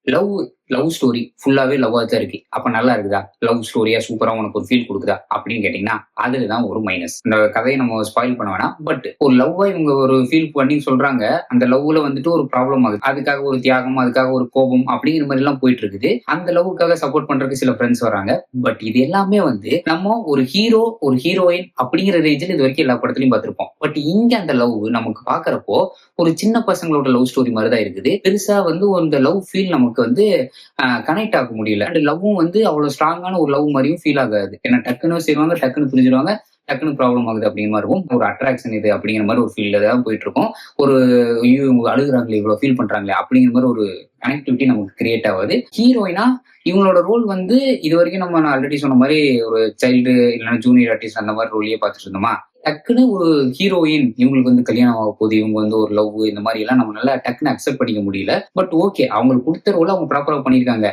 Love love story ஃபுல்லாவே லவ்வா தான் இருக்கு. அப்ப நல்லா இருக்குதா? லவ் ஸ்டோரியா சூப்பரா உனக்கு ஒரு ஃபீல் குடுக்குதா? அப்படின்னு கேட்டீங்கன்னா, அதுலதான் ஒரு மைனஸ். இந்த கதைய நம்ம ஸ்பாயில் பண்ண வேணாம். பட் ஒரு லவ்வா இவங்க ஒரு ஃபீல் பண்ணி சொல்றாங்க. அந்த லவ்ல வந்துட்டு ஒரு ப்ராப்ளம் ஆகுது. அதுக்காக ஒரு தியாகம், அதுக்காக ஒரு கோபம் அப்படிங்கிற மாரிலாம் போயிட்டு இருக்குது. அந்த லவ்வுக்காக சப்போர்ட் பண்றதுக்கு சில ஃபிரெண்ட்ஸ் வராங்க. பட் இது எல்லாமே வந்து நம்ம ஒரு ஹீரோ, ஒரு ஹீரோயின் அப்படிங்கிற ரேஞ்சுல இதுவரைக்கும் எல்லா படத்துலயும் பார்த்திருப்போம். பட் இங்க அந்த லவ் நமக்கு பார்க்கறப்போ, ஒரு சின்ன பசங்களோட லவ் ஸ்டோரி மாரி தான் இருக்குது. பெருசா வந்து அந்த லவ் ஃபீல் நமக்கு வந்து கனெக்ட் ஆக முடியல. அண்ட் லவ்வும் வந்து அவ்வளவு ஸ்ட்ராங்கான ஒரு லவ் மாரியும் ஃபீல் ஆகாது. ஏன்னா டக்குன்னு சேருவாங்க, டக்குன்னு பிரிஞ்சிருவாங்க, டக்குன்னு ப்ராப்ளம் ஆகுது அப்படிங்கிற மாரி இருக்கும். ஒரு அட்ராக்ஷன் இது அப்படிங்கிற மாரி ஒரு ஃபீல்ல தான் போயிட்டு இருக்கும். ஒரு ஐயோ! இவங்க அழுகுறாங்களே, இவ்வளவு ஃபீல் பண்றாங்களே அப்படிங்கிற மாரி ஒரு கனெக்டிவிட்டி நமக்கு கிரியேட் ஆகாது. ஹீரோயினா இவங்களோட ரோல் வந்து இதுவரைக்கும் நான் ஆல்ரெடி சொன்ன மாரி ஒரு சைல்டு இல்லன்னா ஜூனியர் ஆர்டிஸ்ட் அந்த மாரி ரோல்லயே பார்த்துட்டு இருந்தோமா? டக்குன்னு ஒரு ஹீரோயின் இவங்களுக்கு வந்து கல்யாணம் ஆக போகுது. இவங்க வந்து ஒரு லவ் இந்த மாரி எல்லாம் நம்மளால டக்குன்னு அக்செப்ட் பண்ணிக்க முடியல. பட் ஓகே அவங்களுக்கு குடுத்த ரோல அவங்க ப்ராப்பரா பண்ணியிருக்காங்க.